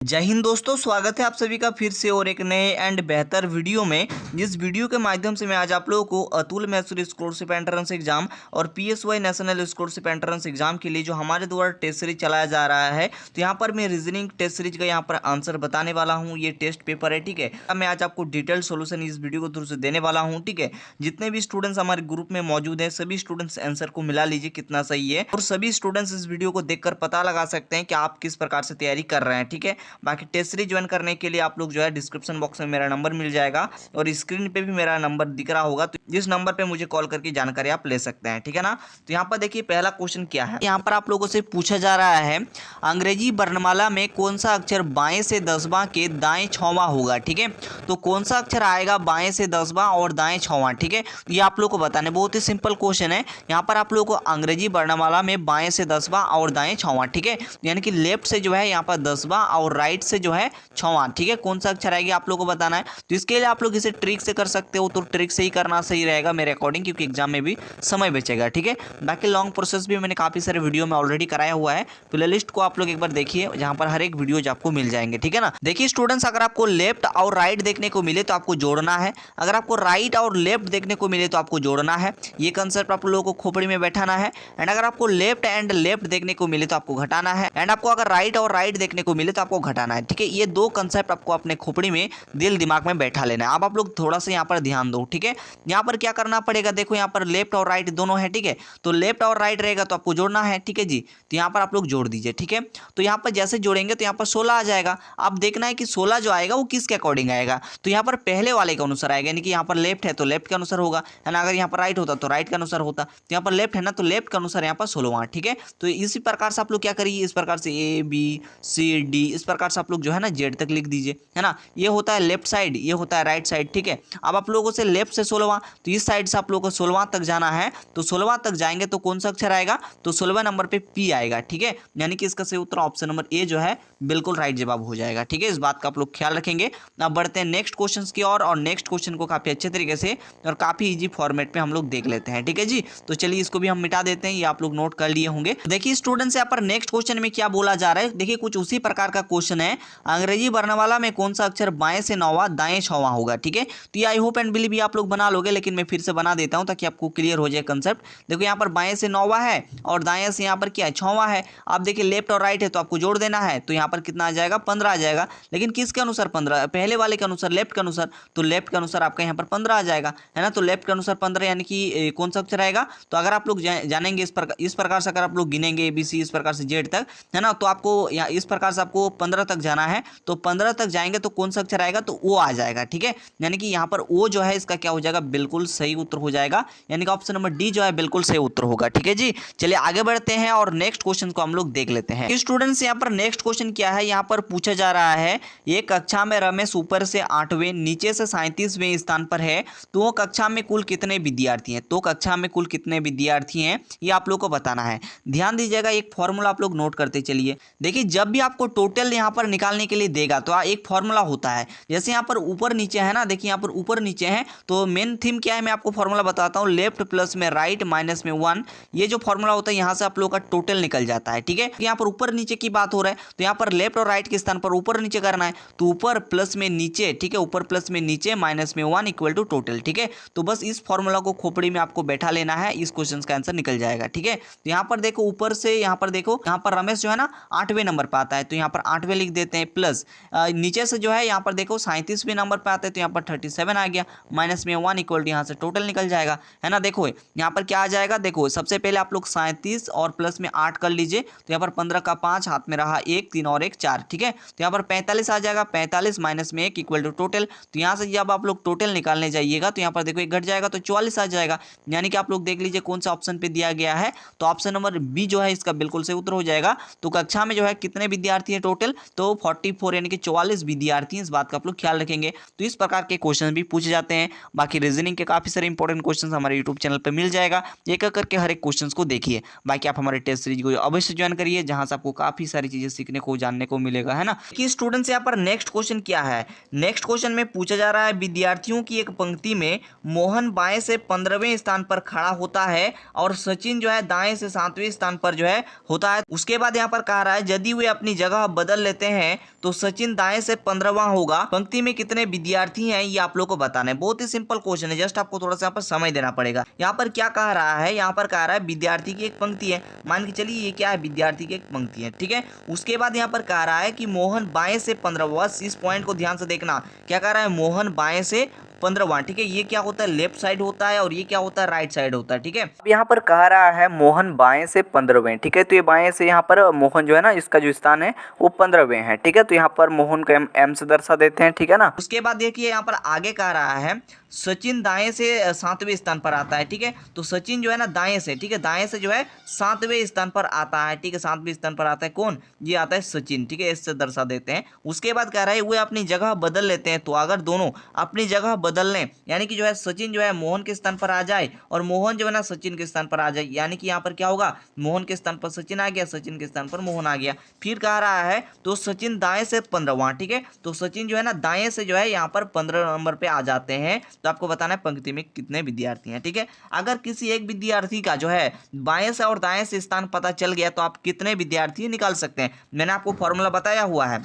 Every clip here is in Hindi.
जय हिंद दोस्तों, स्वागत है आप सभी का फिर से और एक नए एंड बेहतर वीडियो में। जिस वीडियो के माध्यम से मैं आज आप लोगों को Atul Mysore scholarship entrance exam और PSY national scholarship entrance exam के लिए जो हमारे द्वारा टेस्ट सीरीज चलाया जा रहा है, तो यहाँ पर मैं रीजनिंग टेस्ट सीरीज का यहाँ पर आंसर बताने वाला हूँ। ये टेस्ट पेपर है, ठीक है। अब मैं आज आपको डिटेल सोल्यूशन इस वीडियो के थ्रू से देने वाला हूँ, ठीक है। जितने भी स्टूडेंट्स हमारे ग्रुप में मौजूद हैं, सभी स्टूडेंट्स आंसर को मिला लीजिए कितना सही है, और सभी स्टूडेंट्स इस वीडियो को देखकर पता लगा सकते हैं कि आप किस प्रकार से तैयारी कर रहे हैं, ठीक है। बाकी टेस्ट सीरीज ज्वाइन करने के लिए आप लोग जो है डिस्क्रिप्शन बॉक्स में मेरा नंबर मिल जाएगा और स्क्रीन पे भी मेरा नंबर दिख रहा होगा, तो जिस नंबर पे मुझे कॉल करके जानकारी आप ले सकते हैं, ठीक है ना। तो यहाँ पर देखिए पहला क्वेश्चन क्या है। यहाँ पर आप लोगों से पूछा जा रहा है अंग्रेजी वर्णमाला में कौन सा अक्षर बाएं से 10वां के दाएं 6वां होगा, ठीक है। तो कौन सा अक्षर आएगा बाएं से 10वां और दाएं 6वां, ठीक है। तो ये आप लोग को बताना, बहुत ही सिंपल क्वेश्चन है। यहाँ पर आप लोगों को अंग्रेजी वर्णमाला में बाएं से 10वां और दाएं 6वां, ठीक है, यानी कि लेफ्ट से जो है यहाँ पर 10वां और राइट से जो है 6वां, ठीक है। कौन सा अक्षर आएगी आप लोगों को बताना है। तो इसके लिए आप लोग इसे ट्रिक से कर सकते हो, तो ट्रिक से ही करना सही रहेगा मेरे अकॉर्डिंग, क्योंकि एग्जाम में भी समय बचेगा, ठीक है। बाकी लॉन्ग प्रोसेस भी मैंने काफी सारे वीडियो में ऑलरेडी कराया हुआ है, प्ले लिस्ट को आप लोग एक बार देखिए, जहां पर हर एक वीडियो आपको मिल जाएंगे, ठीक है ना। देखिए स्टूडेंट्स, अगर आपको लेफ्ट और राइट देखने को मिले तो आपको जोड़ना है, अगर आपको राइट और लेफ्ट देखने को मिले तो आपको जोड़ना है। ये कंसेप्ट आप लोगों को खोपड़ी में बैठाना है। एंड अगर आपको लेफ्ट एंड लेफ्ट देखने को मिले तो आपको घटाना है, एंड आपको अगर राइट और राइट देखने को मिले तो आपको घटाना है, ठीक है। ये दो कंसेप्ट आपको अपने खोपड़ी में दिल दिमाग में बैठा लेना है। अब आप लोग थोड़ा सा यहाँ पर ध्यान दो, ठीक है। यहाँ पर क्या करना पड़ेगा, देखो यहाँ पर लेफ्ट और राइट दोनों है, ठीक है। तो लेफ्ट और राइट रहेगा तो आपको जोड़ना है, ठीक है जी। तो यहाँ पर आप लोग जोड़ दीजिए, ठीक है। तो यहाँ पर जैसे जोड़ेंगे तो यहाँ पर 16 आ जाएगा। अब देखना है कि 16 जो आएगा वो किसके अकॉर्डिंग आएगा। तो यहाँ पर पहले वाले के अनुसार आएगा, यानी कि यहाँ पर लेफ्ट है तो लेफ्ट के अनुसार होगा, है ना। अगर यहाँ पर राइट होता तो राइट के अनुसार होता। तो यहाँ पर लेफ्ट है ना, तो लेफ्ट के अनुसार यहाँ पर 16वां, ठीक है। तो इसी प्रकार से आप लोग क्या करिए, इस प्रकार से ABCD इस प्रकार से आप लोग जो है ना जेड तक लिख दीजिए, है ना। ये होता है लेफ्ट साइड, ये होता है राइट साइड, ठीक है। अब आप लोगों से लेफ्ट से 16वां, तो इस साइड से आप लोगों को 16वां तक जाना है। तो 16वां तक जाएंगे तो कौन सा अक्षर आएगा, तो 16वें नंबर पे P आएगा, ठीक है। यानी कि इसका सही उत्तर ऑप्शन नंबर ए जो है बिल्कुल राइट जवाब हो जाएगा, ठीक है। इस बात का आप लोग ख्याल रखेंगे। अब बढ़ते हैं नेक्स्ट क्वेश्चन की ओर, और नेक्स्ट क्वेश्चन को काफी अच्छे तरीके से और काफी इजी फॉर्मेट में हम लोग देख लेते हैं, ठीक है जी। तो चलिए इसको भी हम मिटा देते हैं, ये आप लोग नोट कर लिए होंगे। देखिए स्टूडेंट्स, यहाँ पर नेक्स्ट क्वेश्चन में क्या बोला जा रहा है, देखिए कुछ उसी प्रकार का क्वेश्चन है। अंग्रेजी वर्णमाला में कौन सा अक्षर बाएं से 9वां दाएं 6वां होगा, ठीक है। तो ये आई होप एंड बिलीव ये आप लोग बना लोगे, लेकिन मैं फिर से बना देता हूं ताकि आपको क्लियर हो जाए कंसेप्ट। देखो यहाँ पर बाएं से 9वां है और दाएं से यहाँ पर क्या है 6वां है। आप देखिए लेफ्ट और राइट है तो आपको जोड़ देना है, तो यहाँ पर कितना आ जाएगा 15 आ जाएगा। लेकिन किसके अनुसार 15, पहले वाले के अनुसार, लेफ्ट के अनुसार। तो लेफ्ट के अनुसार आपका यहाँ पर 15 आ जाएगा, है ना। तो लेफ्ट के अनुसार 15 यानी कि कौन सा अक्षर आएगा। तो अगर आप लोग जानेंगे इस प्रकार से, अगर आप लोग गिनेंगे ABC इस प्रकार से जेड तक, है ना, तो आपको यहाँ इस प्रकार से आपको 15 तक जाना है। तो 15 तक जाएंगे तो कौन सा अक्षर आएगा, तो O आ जाएगा, ठीक है। यानी कि यहाँ पर O जो है इसका क्या हो जाएगा, बिल्कुल सही उत्तर हो जाएगा, यानी कि ऑप्शन नंबर डी जो है बिल्कुल सही उत्तर होगा, ठीक है जी। चलिए आगे बढ़ते हैं और नेक्स्ट क्वेश्चन को हम लोग देख लेते हैं। स्टूडेंट्स, यहाँ पर नेक्स्ट क्वेश्चन क्या है, यहाँ पर पूछा जा रहा है एक कक्षा में रमेश ऊपर से 8वें नीचे से 37वें स्थान पर है, तो कक्षा में कुल कितने विद्यार्थी हैं। तो कक्षा में कुल कितने विद्यार्थी हैं ये आप लोग को बताना है। ध्यान दीजिएगा, एक फॉर्मूला आप लोग नोट करते चलिए। देखिए जब भी आपको टोटल यहाँ पर निकालने के लिए देगा तो एक फॉर्मूला होता है, जैसे यहाँ पर ऊपर नीचे है ना, देखिए यहाँ पर ऊपर नीचे है, तो मेन थीम क्या है मैं आपको फॉर्मूला बताता हूँ। लेफ्ट प्लस में राइट माइनस में 1, ये जो फॉर्मूला होता है यहाँ से आप लोगों का टोटल निकल जाता है, ठीक है। यहाँ पर ऊपर नीचे की बात हो रहा है, तो यहाँ पर लेफ्ट और राइट के स्थान पर ऊपर नीचे करना है, तो ऊपर प्लस में नीचे, ठीक है, ऊपर प्लस में नीचे माइनस में 1 इक्वल टू टोटल, ठीक है। तो बस इस फॉर्मूला को खोपड़ी में आपको बैठा लेना है, इस क्वेश्चन का आंसर निकल जाएगा, ठीक है। तो यहाँ पर देखो ऊपर से, यहाँ पर देखो, यहाँ पर रमेश जो है ना 8वें नंबर पर आता है, तो यहाँ पर 8वें लिख देते हैं, प्लस नीचे से जो है यहाँ पर देखो 37वें नंबर पर आता है, तो यहाँ पर 37 आ गया, माइनस में 1 इक्वल टू यहाँ से टोटल निकल जाएगा, है ना। देखो यहाँ पर क्या आ जाएगा, देखो सबसे पहले आप लोग 37 और प्लस में 8 कर लीजिए, तो यहाँ पर 15 का 5 हाथ में रहा 1 3 और 1 4, ठीक है। तो यहाँ पर 45 आ जाएगा, 45 माइनस में 1 इक्वल टू टोटल। तो यहाँ से जब आप लोग टोटल निकालने जाइएगा तो यहाँ पर देखो 1 घट जाएगा तो 44 आ जाएगा, यानी कि आप लोग देख लीजिए कौन सा ऑप्शन पे दिया गया है, तो ऑप्शन नंबर बी जो है इसका बिल्कुल सही उत्तर हो जाएगा। तो कक्षा में जो है कितने विद्यार्थी हैं टोटल, तो 44 यानी कि 44 विद्यार्थी हैं, इस बात का आप लोग ख्याल रखेंगे। तो इस प्रकार के क्वेश्चन भी पूछे जाते हैं। बाकी रीजनिंग के काफ़ी सारे इंपॉर्टेंट क्वेश्चन हमारे यूट्यूब चैनल पर मिल जाएगा। एक एक करके हर एक क्वेश्चन को देखिए। बाकी आप हमारे टेस्ट सीरीज को अवश्य ज्वाइन करिए, जहाँ से आपको काफ़ी सारी चीज़ें सीखने को जानने को मिलेगा, है ना। कि स्टूडेंट्स यहाँ पर नेक्स्ट क्वेश्चन क्या है। नेक्स्ट क्वेश्चन में पूछा जा रहा है, विद्यार्थियों की एक पंक्ति में मोहन बाएं से 15वें स्थान पर खड़ा होता है और सचिन जो है दाएं से 7वें स्थान पर जो है होता है। उसके बाद यहाँ पर कह रहा है, यदि वे अपनी जगह बदल लेते हैं तो सचिन दाएं से 15वां होगा। पंक्ति में कितने विद्यार्थी हैं ये आप लोग को बताना है। बहुत ही सिंपल क्वेश्चन है, जस्ट आपको थोड़ा सा यहाँ पर समय देना पड़ेगा। यहाँ पर क्या कह रहा है, यहाँ पर कह रहा है विद्यार्थी की एक पंक्ति है, मान के चलिए ये क्या है, विद्यार्थी की एक पंक्ति है, ठीक है। उसके बाद यहाँ पर कह रहा है कि मोहन बाएं से 15वां, इस पॉइंट को ध्यान से देखना, क्या कह रहा है, मोहन बाएं से 15वां, ठीक है। ये क्या होता है, लेफ्ट साइड होता है और ये क्या होता है, राइट साइड होता है, ठीक है। अब यहाँ पर कह रहा है मोहन बाएं से 15वें, ठीक है। तो ये बाएं से यहाँ पर मोहन जो है ना, इसका जो स्थान है वो 15वें है, ठीक है। तो यहाँ पर मोहन को एम से दर्शा देते हैं, ठीक है ना। उसके बाद देखिए यहाँ पर आगे कह रहा है सचिन दाएं से 7वें स्थान पर आता है, ठीक है। तो सचिन जो है ना दाएं से, ठीक है, दाएं से जो है 7वें स्थान पर आता है, ठीक है। 7वें स्थान पर आता है कौन, ये आता है सचिन, ठीक है, इससे दर्शा देते हैं। उसके बाद कह रहा है वे अपनी जगह बदल लेते हैं, तो अगर दोनों अपनी जगह बदल लें, यानी कि जो है सचिन जो है मोहन के स्थान पर आ जाए और मोहन जो है ना सचिन के स्थान पर आ जाए, यानी कि यहाँ पर क्या होगा, मोहन के स्थान पर सचिन आ गया, सचिन के स्थान पर मोहन आ गया। फिर कह रहा है तो सचिन दाएं से 15वां, ठीक है। तो सचिन जो है ना दाएं से जो है यहाँ पर 15 नंबर पे आ जाते हैं। तो आपको बताना है पंक्ति में कितने विद्यार्थी हैं, ठीक है। अगर किसी एक विद्यार्थी का जो है बाएं से और दाएं से स्थान पता चल गया तो आप कितने विद्यार्थी निकाल सकते हैं। मैंने आपको फॉर्मूला बताया हुआ है।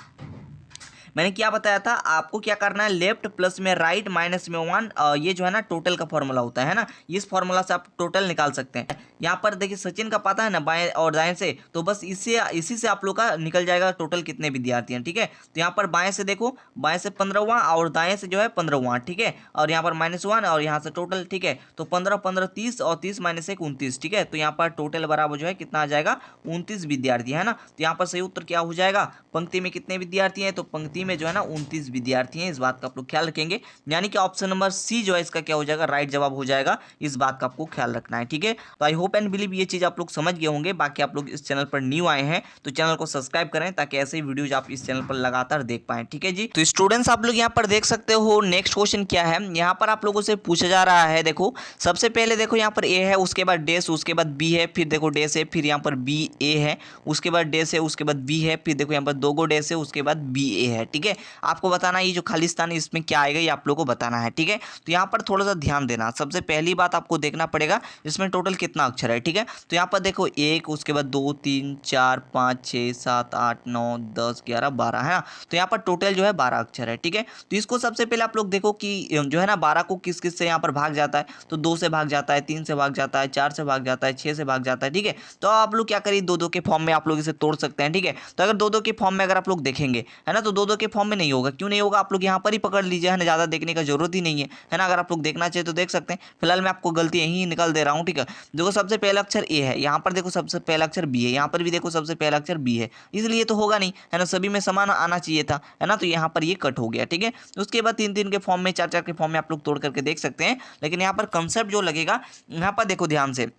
मैंने क्या बताया था आपको, क्या करना है, लेफ्ट प्लस में राइट माइनस में 1, ये जो है ना टोटल का फॉर्मूला होता है ना। इस फॉर्मूला से आप टोटल निकाल सकते हैं। यहाँ पर देखिए सचिन का पता है ना बाएं और दाएं से, तो बस इसी से आप लोग का निकल जाएगा टोटल कितने विद्यार्थी हैं, ठीक है। तो यहाँ पर बाएं से देखो, बाएं से 15वां और दाएं से जो है 15वां, ठीक है। और यहाँ पर -1 और यहाँ से टोटल, ठीक है। तो 15 15 30 और 30 - 1 29, ठीक है। तो यहाँ पर टोटल बराबर जो है कितना आ जाएगा, 29 विद्यार्थी, है ना। तो यहाँ पर सही उत्तर क्या हो जाएगा, पंक्ति में कितने विद्यार्थी हैं, तो पंक्ति में जो है ना 29 विद्यार्थी हैं। इस बात का आप लोग ख्याल रखेंगे, यानी कि ऑप्शन नंबर सी जो है इसका क्या हो जाएगा, राइट जवाब हो जाएगा। इस बात का आपको ख्याल रखना है, ठीक है। तो आई होप एंड बिलीव ये चीज आप लोग समझ गए होंगे। बाकी आप लोग इस चैनल पर न्यू आए हैं तो चैनल को सब्सक्राइब करें, ताकि ऐसे ही वीडियोज आप इस चैनल पर लगातार देख पाएं, ठीक है जी। तो स्टूडेंट्स आप लोग यहाँ पर देख सकते हो नेक्स्ट क्वेश्चन क्या है। यहाँ पर आप लोगों से पूछा जा रहा है, देखो सबसे पहले देखो यहाँ पर ए है, उसके बाद डेस, उसके बाद बी है, फिर देखो डेस है, फिर यहाँ पर बी ए है, उसके बाद डेस है, उसके बाद बी है, फिर देखो यहाँ पर 2 गो डेस है, उसके बाद बी ए है, ठीक है। आपको बताना ये जो खालिस्तान है इसमें क्या आएगा, ये आप लोगों को बताना है, ठीक है। तो यहाँ पर थोड़ा सा ध्यान देना। सबसे पहली बात आपको देखना पड़ेगा इसमें टोटल कितना अक्षर है, ठीक है। तो यहाँ पर देखो 1, उसके बाद 2 3 4 5 6 7 8 9 10 11 12 है ना। तो यहाँ पर टोटल जो है 12 अक्षर है, ठीक है। तो इसको सबसे पहले आप लोग देखो कि जो है ना 12 को किस किस से यहाँ पर भाग जाता है, तो 2 से भाग जाता है, 3 से भाग जाता है, 4 से भाग जाता है, 6 से भाग जाता है, ठीक है। तो आप लोग क्या करिए, 2 2 के फॉर्म में आप लोग इसे तोड़ सकते हैं, ठीक है। तो अगर 2 2 के फॉर्म में अगर आप लोग देखेंगे, है ना, तो 2 2 के फॉर्म में नहीं होगा। क्यों नहीं होगा, आप लोग यहाँ पर ही पकड़ लीजिए, है ना, ज़्यादा देखने का जरूरत ही नहीं है ना। अगर आप लोग देखना चाहिए तो देख सकते हैं। फिलहाल मैं आपको गलती यहीं निकाल दे रहा हूँ, ठीक है। देखो सबसे पहला अक्षर ए है, यहाँ पर देखो सबसे पहला अक्षर बी है, यहाँ पर भी देखो सबसे पहला अक्षर बी है, इसलिए तो होगा नहीं, है ना, सभी में समान आना चाहिए था, है ना। तो यहाँ पर ये कट हो गया, ठीक है। उसके बाद 3 3 के फॉर्म में, 4 4 के फॉर्म में आप लोग तोड़ करके देख सकते हैं। लेकिन यहाँ पर कंसेप्ट जो लगेगा, यहाँ पर देखो ध्यान से,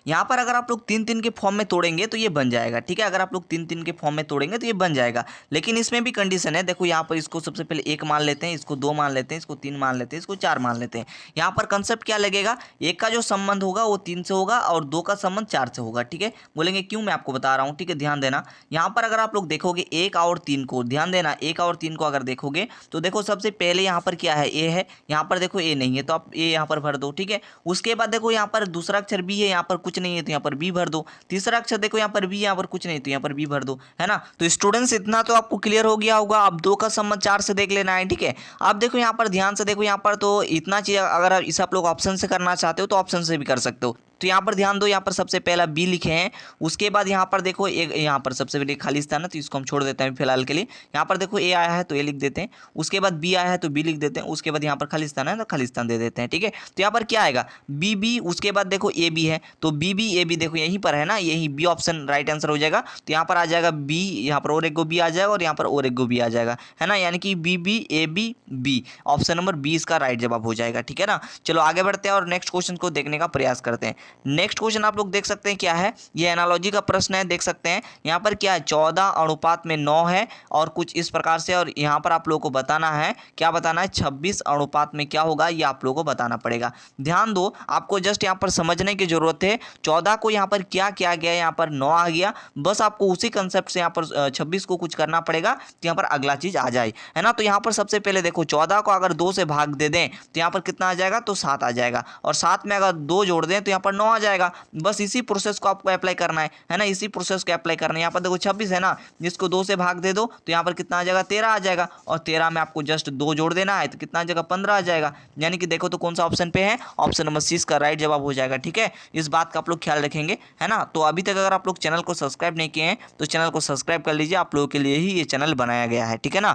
यहाँ पर अगर आप लोग 3 3 के फॉर्म में तोड़ेंगे तो ये बन जाएगा, ठीक है। अगर आप लोग 3 3 के फॉर्म में तोड़ेंगे तो ये बन जाएगा। लेकिन इसमें भी कंडीशन है, देखो यहाँ पर इसको सबसे पहले 1 मान लेते हैं, इसको 2 मान लेते हैं, इसको 3 मान लेते हैं, इसको 4 मान लेते हैं। यहाँ पर कंसेप्ट क्या लगेगा, 1 का जो संबंध होगा वो 3 से होगा और 2 का संबंध 4 से होगा, ठीक है। बोलेंगे क्यों, मैं आपको बता रहा हूँ, ठीक है, ध्यान देना। यहाँ पर अगर आप लोग देखोगे 1 और 3 को, ध्यान देना, 1 और 3 को अगर देखोगे तो देखो सबसे पहले यहाँ पर क्या है, ए है, यहाँ पर देखो ए नहीं है तो आप ए यहाँ पर भर दो, ठीक है। उसके बाद देखो यहाँ पर दूसरा अक्षर बी है, यहाँ पर कुछ नहीं है तो यहाँ पर बी भर दो। तीसरा अक्षर देखो यहाँ पर बी, यहाँ पर कुछ नहीं तो यहाँ पर बी भर दो, है ना। तो स्टूडेंट्स इतना तो आपको क्लियर हो गया होगा। अब 2 का संबंध 4 से देख लेना है, ठीक है। अब देखो यहाँ पर ध्यान से देखो, यहाँ पर तो इतना चीज अगर इसे आप लोग ऑप्शन से करना चाहते हो तो ऑप्शन से भी कर सकते हो। तो यहाँ पर ध्यान दो, यहाँ पर सबसे पहला बी लिखे हैं, उसके बाद यहाँ पर देखो एक, यहाँ पर सबसे पहले खालिस्तान है तो इसको हम छोड़ देते हैं फिलहाल के लिए। यहाँ पर देखो ए आया है तो ए लिख देते हैं, उसके बाद बी आया है तो बी लिख देते हैं, उसके बाद यहाँ पर खालिस्तान है तो खालिस्तान दे देते हैं, ठीक है। तो यहाँ पर क्या आएगा, बी बी, उसके बाद देखो ए बी है तो बी बी ए बी देखो यहीं पर है ना, यही बी ऑप्शन राइट आंसर हो जाएगा। तो यहाँ पर आ जाएगा बी, यहाँ पर और एक गो बी आ जाएगा और यहाँ पर और एक गो बी आ जाएगा, है ना, यानी कि B B A B B, option number B इसका राइट जवाब हो जाएगा। ठीक है ना, चलो आगे बढ़ते हैं और नेक्स्ट क्वेश्चन को देखने का प्रयास करते हैं। नेक्स्ट क्वेश्चन आप लोग देख सकते हैं क्या है, ये एनालॉजी का प्रश्न है, देख सकते हैं यहाँ पर क्या है, 14 अनुपात में 9 है और कुछ इस प्रकार से, और यहाँ पर आप लोगों को बताना है, क्या बताना है, 26 अनुपात में क्या होगा, ये आप लोगों को बताना पड़ेगा। ध्यान दो, आपको जस्ट यहाँ पर समझने की जरूरत है, 14 को यहाँ पर क्या किया गया, यहाँ पर 9 आ गया, बस आपको उसी कंसेप्ट से यहाँ पर 26 को कुछ करना पड़ेगा तो यहाँ पर अगला चीज आ जाए, है ना। तो यहाँ पर सबसे पहले देखो 14 को अगर 2 से भाग दे दें तो यहाँ पर कितना आ जाएगा, तो 7 आ जाएगा, और 7 में अगर 2 जोड़ दें तो यहाँ पर 9 आ जाएगा। बस इसी प्रोसेस को आपको अप्लाई करना है ना, इसी प्रोसेस को अप्लाई करना है। यहाँ पर देखो 26 है ना, जिसको 2 से भाग दे दो तो यहाँ पर कितना आ जाएगा, 13 आ जाएगा, और 13 में आपको जस्ट 2 जोड़ देना है तो कितना आ जाएगा, 15 आ जाएगा। यानी कि देखो तो कौन सा ऑप्शन पे है, ऑप्शन नंबर सी का राइट जवाब हो जाएगा। ठीक है, इस बात का आप लोग ख्याल रखेंगे, है ना। तो अभी तक अगर आप लोग चैनल को सब्सक्राइब नहीं किए हैं तो चैनल को सब्सक्राइब कर लीजिए, आप लोगों के लिए ही ये चैनल बनाया गया है। ठीक है ना,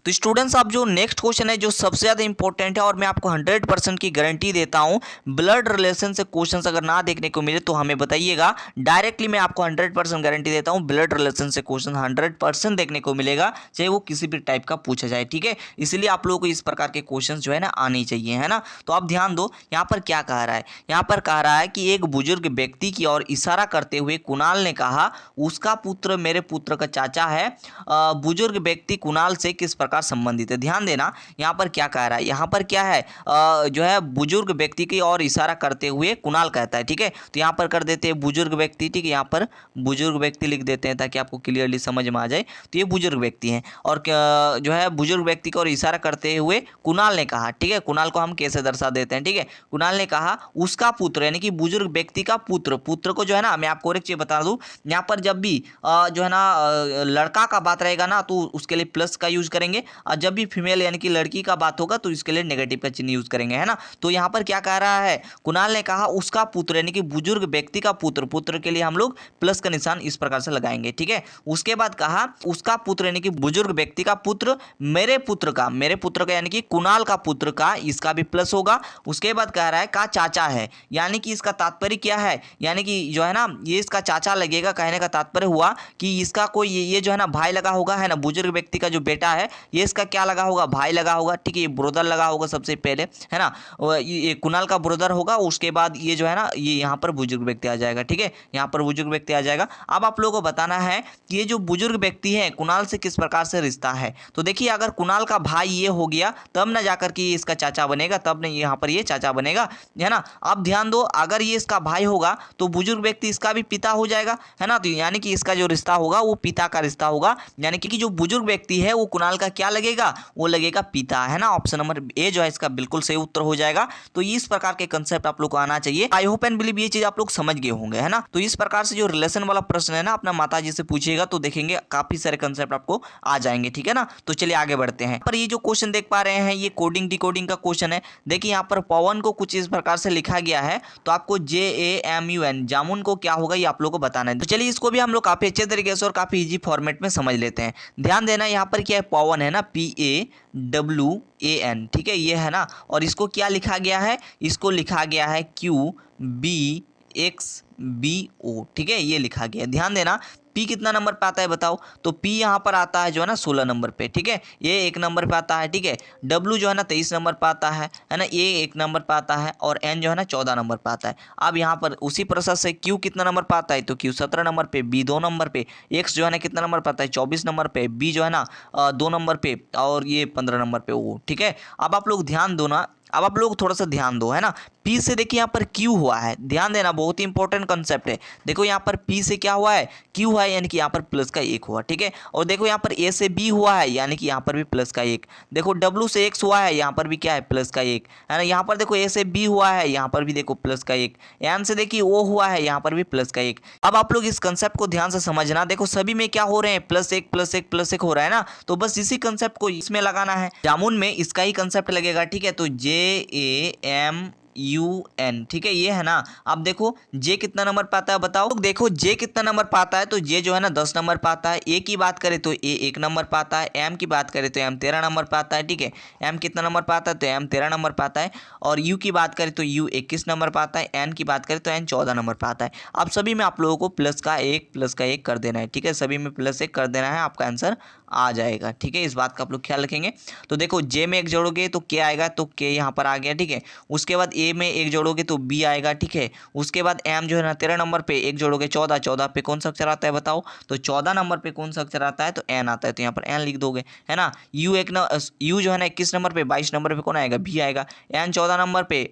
तो स्टूडेंट्स आप जो नेक्स्ट क्वेश्चन है जो सबसे ज्यादा इंपॉर्टेंट है और मैं आपको 100% की गारंटी देता हूं, ब्लड रिलेशन से क्वेश्चन अगर ना देखने को मिले तो हमें बताइएगा, डायरेक्टली मैं आपको 100% गारंटी देता हूं ब्लड रिलेशन से क्वेश्चन 100% देखने को मिलेगा, चाहे वो किसी भी टाइप का पूछा जाए। ठीक है, इसलिए आप लोगों को इस प्रकार के क्वेश्चन जो है ना आने चाहिए, है ना। तो आप ध्यान दो, यहाँ पर क्या कह रहा है, यहाँ पर कह रहा है कि एक बुजुर्ग व्यक्ति की ओर इशारा करते हुए कुणाल ने कहा, उसका पुत्र मेरे पुत्र का चाचा है। बुजुर्ग व्यक्ति कुणाल से किस प्रकार संबंधित है। ध्यान देना, यहाँ पर क्या कह रहा है, यहाँ पर क्या है, जो है बुजुर्ग व्यक्ति की ओर इशारा करते हुए कुणाल कहता है। ठीक है, तो यहाँ पर कर देते हैं बुजुर्ग व्यक्ति, ठीक है, यहाँ पर बुजुर्ग व्यक्ति लिख देते हैं ताकि आपको क्लियरली समझ में आ जाए। तो ये बुजुर्ग व्यक्ति हैं और जो है बुजुर्ग व्यक्ति की ओर इशारा करते हुए कुणाल ने कहा, ठीक है, कुणाल को हम कैसे दर्शा देते हैं, ठीक है, कुणाल ने कहा उसका पुत्र, यानी कि बुजुर्ग व्यक्ति का पुत्र, पुत्र को जो है ना, मैं आपको और एक चीज बता दूं, यहाँ पर जब भी जो है ना लड़का का बात रहेगा ना तो उसके लिए प्लस का यूज करेंगे, और जब भी फीमेल यानी कि लड़की का बात होगा तो इसके लिए नेगेटिव का चिन्ह यूज करेंगे, है ना। तो यहाँ पर क्या कह रहा है, कुणाल ने कहा उसका पुत्र यानी कि बुजुर्ग व्यक्ति का पुत्र, पुत्र के लिए हम लोग प्लस का निशान इस प्रकार से लगाएंगे। ठीक है, उसके बाद कहा उसका पुत्र यानी कि बुजुर्ग व्यक्ति का पुत्र मेरे पुत्र का यानी कि कुणाल का पुत्र का, इसका भी प्लस होगा। उसके बाद कह रहा है का चाचा है, यानी कि इसका तात्पर्य क्या है, यानी कि जो है ना ये इसका चाचा लगेगा, कहने का तात्पर्य हुआ कि इसका कोई ये जो है ना भाई लगा होगा, है ना, बुजुर्ग व्यक्ति का जो बेटा है ये इसका क्या लगा होगा, भाई लगा होगा। ठीक है, ये ब्रदर लगा होगा सबसे पहले, है ना, ये कुणाल का ब्रदर होगा, उसके बाद ये जो है ना ये यहाँ पर बुजुर्ग व्यक्ति आ जाएगा। ठीक है, यहाँ पर बुजुर्ग व्यक्ति आ जाएगा। अब आप लोगों को बताना है कि ये जो बुजुर्ग व्यक्ति है कुणाल से किस प्रकार से रिश्ता है। तो देखिए अगर कुणाल का भाई ये हो गया तब ना जाकर के इसका चाचा बनेगा, तब नहीं यहाँ पर ये चाचा बनेगा, है ना। अब ध्यान दो, अगर ये इसका भाई होगा तो बुजुर्ग व्यक्ति इसका भी पिता हो जाएगा, है ना। तो यानी कि इसका जो रिश्ता होगा वो पिता का रिश्ता होगा, यानी कि जो बुजुर्ग व्यक्ति है वो कुणाल का क्या लगेगा, वो लगेगा पिता, है ना। ऑप्शन नंबर ए जो है इसका बिल्कुल सही उत्तर हो जाएगा। तो इस प्रकार के कंसेप्ट आप लोग को आना चाहिए। आई होप एंड बिलीव ये चीज आप लोग समझ गए होंगे, है ना। तो इस प्रकार से जो रिलेशन वाला प्रश्न है ना अपना माता जी से पूछिएगा तो देखेंगे काफी सारे कंसेप्ट आपको आ जाएंगे। ठीक है ना, तो चलिए आगे बढ़ते हैं। पर ये जो क्वेश्चन देख पा रहे हैं ये कोडिंग डिकोडिंग का क्वेश्चन है। देखिए यहाँ पर पवन को कुछ इस प्रकार से लिखा गया है, तो आपको JAMUN जामुन को क्या होगा ये आप लोग को बताना है। तो चलिए इसको भी हम लोग काफी अच्छे तरीके से और काफी इजी फॉर्मेट में समझ लेते हैं। ध्यान देना, यहाँ पर क्या है, पवन है ना, PAWAN, ठीक है, ये है ना, और इसको क्या लिखा गया है, इसको लिखा गया है QBXBO, ठीक है, ये लिखा गया है। ध्यान देना, P कितना नंबर पे आता है बताओ, तो P यहाँ पर आता है जो है ना 16 नंबर पे, ठीक है, ये 1 नंबर पे आता है, ठीक है, W जो है ना 23 नंबर पे आता है ना, ये 1 नंबर पे आता है, और N जो है ना 14 नंबर पे आता है। अब यहाँ पर उसी प्रोसेस से Q कितना नंबर पे आता है, तो Q 17 नंबर पे, B 2 नंबर पे, X जो है ना कितना नंबर पे आता है, 24 नंबर पे, B जो है ना 2 नंबर पे, और ये 15 नंबर पे वो, ठीक है। अब आप लोग ध्यान दो ना, अब आप लोग थोड़ा सा ध्यान दो, है ना, P से देखिए यहाँ पर Q हुआ है, ध्यान देना, बहुत ही इंपॉर्टेंट कंसेप्ट है। देखो यहाँ पर P से क्या हुआ है, Q हुआ है, यानी कि यहाँ पर प्लस का 1 हुआ, ठीक है। और देखो यहाँ पर A से B हुआ है, यानी कि यहाँ पर भी प्लस का 1। देखो W से X हुआ है, यहाँ पर भी क्या है, प्लस का 1, है ना। यहाँ पर देखो A से B हुआ है, यहाँ पर भी देखो प्लस का 1। N से देखिए O हुआ है, यहाँ पर भी प्लस का 1। अब आप लोग इस कंसेप्ट को ध्यान से समझना, देखो सभी में क्या हो रहे हैं, +1 +1 +1 हो रहा है ना, तो बस इसी कंसेप्ट को इसमें लगाना है। जामुन में इसका ही कंसेप्ट लगेगा, ठीक है। तो JAMUN UN, ठीक है, ये है ना। अब देखो J कितना नंबर पाता है बताओ। तो देखो J कितना नंबर पाता है, तो J जो है ना 10 नंबर पाता है। A की बात करें तो A 1 नंबर पाता है। M की बात करें तो M 13 नंबर पाता है, ठीक है। M कितना नंबर पाता है, तो M 13 नंबर पाता है। और U की बात करें तो U 21 नंबर पाता है। N की बात करें तो N 14 नंबर पाता है। अब सभी में आप लोगों को प्लस का एक कर देना है, ठीक है। सभी में +1 कर देना है, आपका आंसर आ जाएगा, ठीक है। इस बात का आप लोग ख्याल रखेंगे। तो देखो J में 1 जोड़ोगे तो K आएगा, तो K यहाँ पर आ गया, ठीक है। उसके बाद A में 1 जोड़ोगे तो B आएगा, ठीक है। उसके बाद M जो है ना 13 नंबर पे 1 जोड़ोगे 14 पे कौन सा अक्षर आता है बताओ। तो 14 नंबर पे कौन सा अक्षर आता है, तो N आता है, तो यहाँ पर N लिख दोगे, है ना। U जो है ना 21 नंबर पे 22 नंबर पे कौन आएगा, B आएगा। N 14 नंबर पे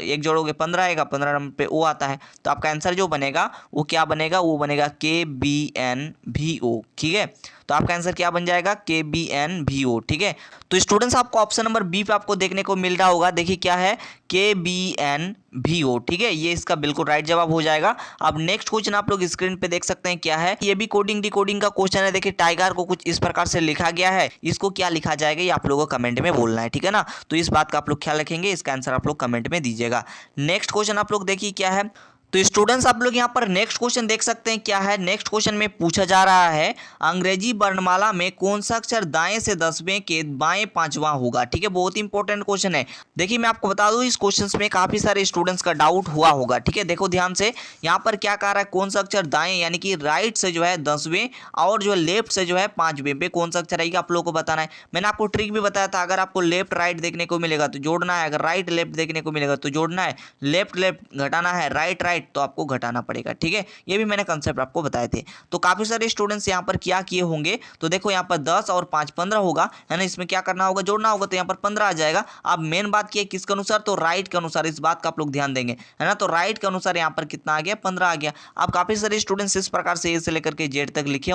1 जोड़ोगे 15 आएगा, 15 नंबर पे O आता है। तो आपका आंसर जो बनेगा वो क्या बनेगा, वो बनेगा KBNVO, ठीक है। तो आपका आंसर क्या बन जाएगा, KBNVO, ठीक है। तो स्टूडेंट्स आपको ऑप्शन नंबर बी पे आपको देखने को मिल रहा होगा, देखिए क्या है, KBNVO, ठीक है। ये इसका बिल्कुल राइट जवाब हो जाएगा। अब नेक्स्ट क्वेश्चन आप लोग स्क्रीन पे देख सकते हैं क्या है, ये भी कोडिंग डिकोडिंग का क्वेश्चन है। देखिए टाइगर को कुछ इस प्रकार से लिखा गया है, इसको क्या लिखा जाएगा ये आप लोगों को कमेंट में बोलना है, ठीक है ना। तो इस बात का आप लोग ख्याल रखेंगे, इसका आंसर आप लोग कमेंट में दीजिएगा। नेक्स्ट क्वेश्चन आप लोग देखिए क्या है। तो स्टूडेंट्स आप लोग यहाँ पर नेक्स्ट क्वेश्चन देख सकते हैं क्या है। नेक्स्ट क्वेश्चन में पूछा जा रहा है, अंग्रेजी वर्णमाला में कौन सा अक्षर दाएं से 10वें के बाएं 5वां होगा, ठीक है। बहुत इंपॉर्टेंट क्वेश्चन है। देखिए मैं आपको बता दूं, इस क्वेश्चन में काफी सारे स्टूडेंट्स का डाउट हुआ होगा, ठीक है। देखो ध्यान से, यहाँ पर क्या कह रहा है, कौन सा अक्षर दाएं यानी कि राइट से जो है 10वें और जो लेफ्ट से जो है 5वें पे कौन सा अक्षर आएगा, आप लोगों को बताना है। मैंने आपको ट्रिक भी बताया था, अगर आपको लेफ्ट राइट देखने को मिलेगा तो जोड़ना है, अगर राइट लेफ्ट देखने को मिलेगा तो जोड़ना है, लेफ्ट लेफ्ट घटाना है, राइट राइट तो आपको घटाना पड़ेगा, ठीक है। ये भी मैंने कंसेप्ट आपको बताए थे। तो काफी सारे स्टूडेंट्स यहाँ पर क्या किए होंगे, तो देखो यहाँ पर 10 और 5 15 होगा, है ना। इसमें क्या करना होगा, जोड़ना होगा, तो यहाँ पर 15 आ जाएगा। अब मेन बात की है किसके अनुसार, तो राइट के अनुसार। इस बात का आप लोग ध्यान देंगे, है ना। तो राइट के अनुसार यहाँ पर कितना आ गया, 15 आ गया। अब काफी सारे स्टूडेंट्स इस प्रकार से ए से लेकर के जेड तक लिखे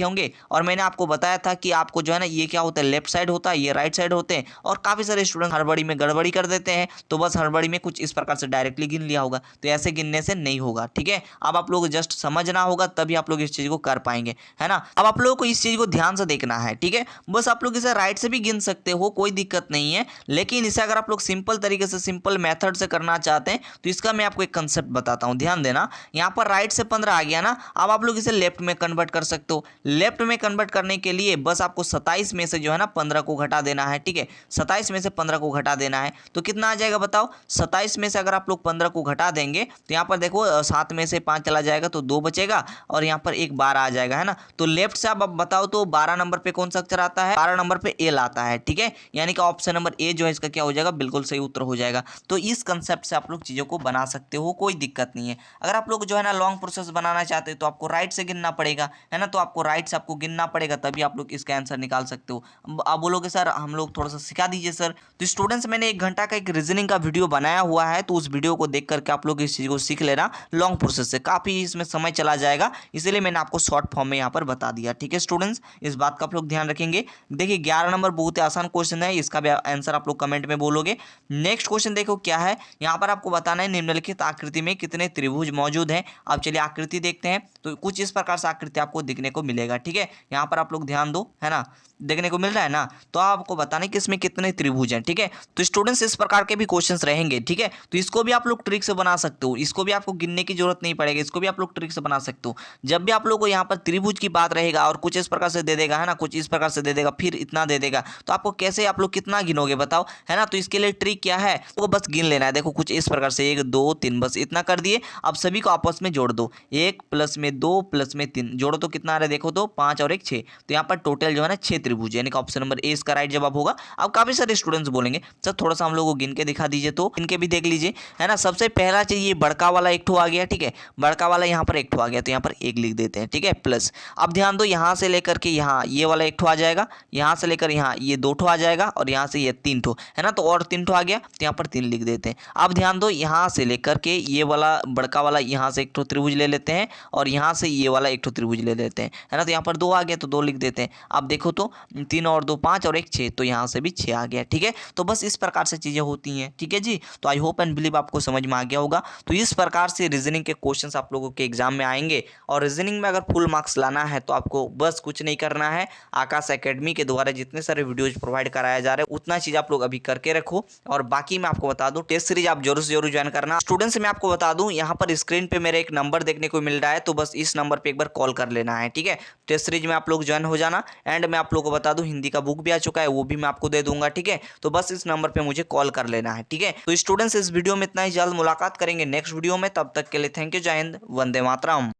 होंगे, और मैंने आपको बताया था कि आपको जो है ना ये क्या होता है, लेफ्ट साइड होता है, ये राइट साइड होते हैं। और काफी सारे स्टूडेंट हड़बड़ी में गड़बड़ी कर देते हैं, तो बस हड़बड़ी में कुछ इस प्रकार से डायरेक्टली गिन लिया होगा, तो ऐसे गिनने से नहीं होगा, ठीक है। अब आप लोग जस्ट समझना होगा, तभी आप लोग इस चीज को कर पाएंगे, है ना। अब आप लोगों को इस चीज को ध्यान से देखना है, ठीक है। बस आप लोग इसे राइट से भी गिन सकते हो, कोई दिक्कत नहीं है। लेकिन इसे अगर आप लोग सिंपल तरीके से, सिंपल मेथड से करना चाहते हैं, तो इसका मैं आपको एक कंसेप्ट बताता हूं, ध्यान देना। यहाँ पर राइट से 15 आ गया ना, अब आप लोग इसे लेफ्ट में कन्वर्ट कर सकते हो। लेफ्ट में कन्वर्ट करने के लिए बस आपको 27 में से जो है ना 15 को घटा देना है, ठीक है। 27 में से 15 को घटा देना है, तो कितना आ जाएगा बताओ। 27 में से अगर आप लोग 15 को घटा देंगे तो यहाँ पर देखो 7 में से 5 चला जाएगा तो 2 बचेगा, और यहाँ पर एक 12 आ जाएगा, है ना। तो लेफ्ट से अब बताओ तो 12 नंबर पे कौन सा अक्षर आता है, 12 नंबर पे एल आता है, ठीक है। यानी कि ऑप्शन नंबर ए जो है इसका क्या हो जाएगा, बिल्कुल सही उत्तर हो जाएगा। तो इस कंसेप्ट से आप लोग चीजों को बना सकते हो, कोई दिक्कत नहीं है। अगर आप लोग जो है ना लॉन्ग प्रोसेस बनाना चाहते हो तो आपको राइट से गिनना पड़ेगा, है ना। तो आपको राइट से आपको गिनना पड़ेगा, तभी आप लोग इसका आंसर निकाल सकते हो। आप बोलोगे सर हम लोग थोड़ा सा सिखा दीजिए सर। तो स्टूडेंट्स मैंने 1 घंटा का एक रीजनिंग का वीडियो बनाया हुआ है, तो उस वीडियो को देख करके आप लोग इस चीज को सीख लेना लॉन्ग प्रोसेस से, काफी इसमें समय चला जाएगा, इसलिए मैंने आपको शॉर्ट फॉर्म में यहाँ पर बता दिया, ठीक है स्टूडेंट्स। इस बात का आप लोग ध्यान रखेंगे। देखिए 11 नंबर बहुत ही आसान क्वेश्चन है, इसका भी आंसर आप लोग कमेंट में बोलोगे। नेक्स्ट क्वेश्चन देखो क्या है, यहाँ पर आपको बताना है निम्नलिखित आकृति में कितने त्रिभुज मौजूद हैं। अब चलिए आकृति देखते हैं, तो कुछ इस प्रकार से आकृति आपको दिखने को मिलेगा, ठीक है। यहाँ पर आप लोग ध्यान दो, है ना, देखने को मिल रहा है ना। तो आपको बताना है कि इसमें कितने त्रिभुज हैं, ठीक है। तो स्टूडेंट्स इस प्रकार के भी क्वेश्चंस रहेंगे, ठीक है। तो इसको भी आप लोग ट्रिक से बना सकते हो, इसको भी आपको गिनने की जरूरत नहीं पड़ेगी, इसको भी आप लोग ट्रिक से बना सकते हो। जब भी आप लोग को यहाँ पर त्रिभुज की बात रहेगा और कुछ इस प्रकार से दे देगा, है ना, कुछ इस प्रकार से दे देगा, फिर इतना दे देगा, तो आपको कैसे, आप लोग कितना गिनोगे बताओ, है ना। तो इसके लिए ट्रिक क्या है, वो बस गिन लेना है। देखो कुछ इस प्रकार से 1 2 3 बस इतना कर दिए। अब सभी को आपस में जोड़ दो, 1 + में 2 + में 3 जोड़ो तो कितना आ रहा है, देखो तो 5 और 1 6। तो यहाँ पर टोटल जो है ना 6 त्रिभुज, यानी कि ऑप्शन नंबर ए इसका राइट जवाब होगा। अब काफी सारे स्टूडेंट्स बोलेंगे सर थोड़ा सा हम लोग को गिन के दिखा दीजिए, तो इनके भी देख लीजिए, है ना। सबसे पहला चीज ये बड़का वाला एक ठो आ गया, ठीक है, बड़का वाला यहाँ पर एक ठो आ गया, तो यहाँ पर 1 लिख देते हैं, ठीक है, प्लस। अब ध्यान दो यहाँ से लेकर के यहाँ ये वाला एक ठो आ जाएगा, यहाँ से लेकर यहाँ ये 2 ठो आ जाएगा, और यहाँ से ये 3 ठो, है ना। तो और 3 ठो आ गया, तो यहाँ पर 3 लिख देते हैं। अब ध्यान दो यहाँ से लेकर के ये वाला बड़का वाला यहाँ से एक ठो त्रिभुज ले लेते हैं, और यहाँ से ये वाला एक ठो त्रिभुज ले लेते हैं, है ना। तो यहाँ पर 2 आ गया, तो 2 लिख देते हैं। अब देखो तो 3 और 2 5 और 1 6, तो यहाँ से भी 6 आ गया, ठीक है। तो बस इस प्रकार से चीजें होती हैं, ठीक है जी। तो आई होप एंड बिलीव आपको समझ में आ गया होगा। तो इस प्रकार से रीजनिंग के क्वेश्चंस आप लोगों के एग्जाम में आएंगे। और रीजनिंग में अगर फुल मार्क्स लाना है तो आपको बस कुछ नहीं करना है, आकाश एकेडमी के द्वारा जितने सारे वीडियोज प्रोवाइड कराया जा रहा है उतना चीज आप लोग अभी करके रखो। और बाकी मैं आपको बता दूं, टेस्ट सीरीज आप जरूर से जरूर ज्वाइन करना। स्टूडेंट्स मैं आपको बता दूं, यहाँ पर स्क्रीन पे मेरा एक नंबर देखने को मिल रहा है, तो बस इस नंबर पे एक बार कॉल कर लेना है, ठीक है। टेस्ट सीरीज में आप लोग ज्वाइन हो जाना। एंड मैं आप लोगों को बता दूं, हिंदी का बुक भी आ चुका है, वो भी मैं आपको दे दूंगा, ठीक है। तो बस इस नंबर पे मुझे कॉल कर लेना है, ठीक है। तो स्टूडेंट्स इस वीडियो में इतना ही, जल्द मुलाकात करेंगे नेक्स्ट वीडियो में, तब तक के लिए थैंक यू, जय हिंद, वंदे मातरम।